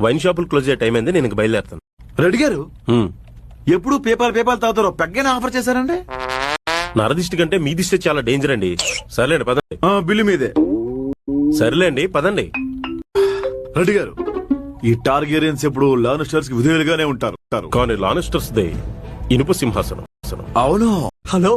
Wine షాపులు close అయ్యే time అయింది, నేను ఇంక బయలుదేరుతాను. రెడ్డి గారు హ్మ్. ఎప్పుడు పేపాల్ తాగుతారో పెగ్గనే ఆఫర్ చేశారండి. నరదిష్టి కంటే మీ దిష్టి చాలా డేంజర్ అండి. సర్లేండి పదండి. బిల్లు మీదే. సర్లేండి పదండి. రెడ్డి గారు ఈ టార్గెరియన్స్ ఎప్పుడు లానిస్టర్స్ కి విధేయులుగానే ఉంటారు. కానీ లానిస్టర్స్ దే ఇనుప సింహాసనం. అవును. హలో,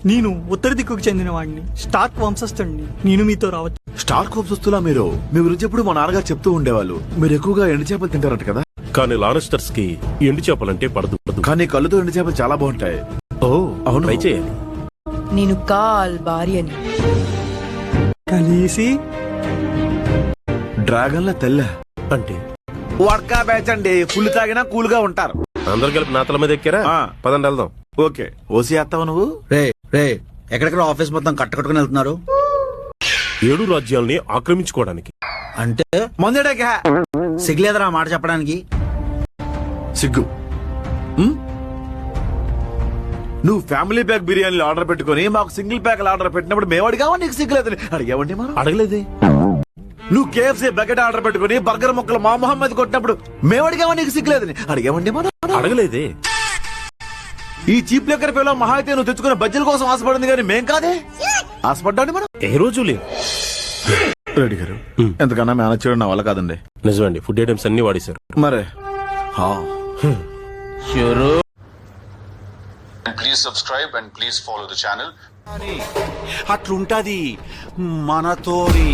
నేను ఉత్తర దిక్కుకు చెందిన వాడిని, స్టార్క్ వంశస్థుడిని. నేను మీతో రావచ్చు. స్టార్క్ వంశస్థులా మీరు? మీ గురించి ఎప్పుడు మా నాన్నగారు చెప్తూ ఉండేవాళ్ళు. మీరు ఎక్కువగా ఎండు చేపలు తింటారట కదా. కానీ లానిస్టర్స్ కి ఎండు చేపలంటే పడదు. కానీ కళ్ళుతో ఎండు చేపలు చాలా బాగుంటాయి. ఓ అవును, ట్రై చేయాలి. నేను కాల్ భార్యని. కలిసి డ్రాగన్ల తెల్ల అంటే వడ్కా బ్యాచ్ అండి. ఫుల్ తాగినా కూల్ గా ఉంటారు. అందరు కలిపి నా తల మీద ఎక్కారా? పదండి వెళ్దాం. ఓకే. ఓసి వేస్తావు నువ్వు? రే ఎక్కడెక్కడ ఆఫీస్ మొత్తం కట్టుకొని వెళ్తున్నారు? 7 రాజ్యాల్ని ఆక్రమించుకోవడానికి. అంటే మందేడా సిగ్గులేదరా మాట చెప్పడానికి? సిగ్గు. నువ్వు ఫ్యామిలీ ప్యాక్ బిర్యానీలు ఆర్డర్ పెట్టుకుని మాకు సింగిల్ ప్యాక్ ఆర్డర్ పెట్టినప్పుడు మేము అడిగావా? నీకు సిగ్గులేదు? అడిగావండి మనం. అడగలేదే. నువ్వు కేఎఫ్సీ బకెట్ ఆర్డర్ పెట్టుకుని బర్గర్ ముక్కలు మా మొహమ్మద్ కొట్టినప్పుడు మేము అడిగావా? నీకు సిగ్గులేదని? అడిగావండి మనం. అడగలేదే. ఈ చీప్ లెక్కర్ పేలో మహా అయితే నువ్వు తెచ్చుకున్న బజ్జీల కోసం ఆశపడింది కానీ మేం కాదే ఆశపడ్డాండి మనం. ఏ రోజు లేదు. రెడ్డి గారు ఎంతకన్నా మేనేజ్ చేయడం నా వల్ల కాదండి. నిజమండి, ఫుడ్ ఐటమ్స్ అన్ని వాడేశారు. మరే Please subscribe and please follow the channel. అట్లుంటది మనతోని.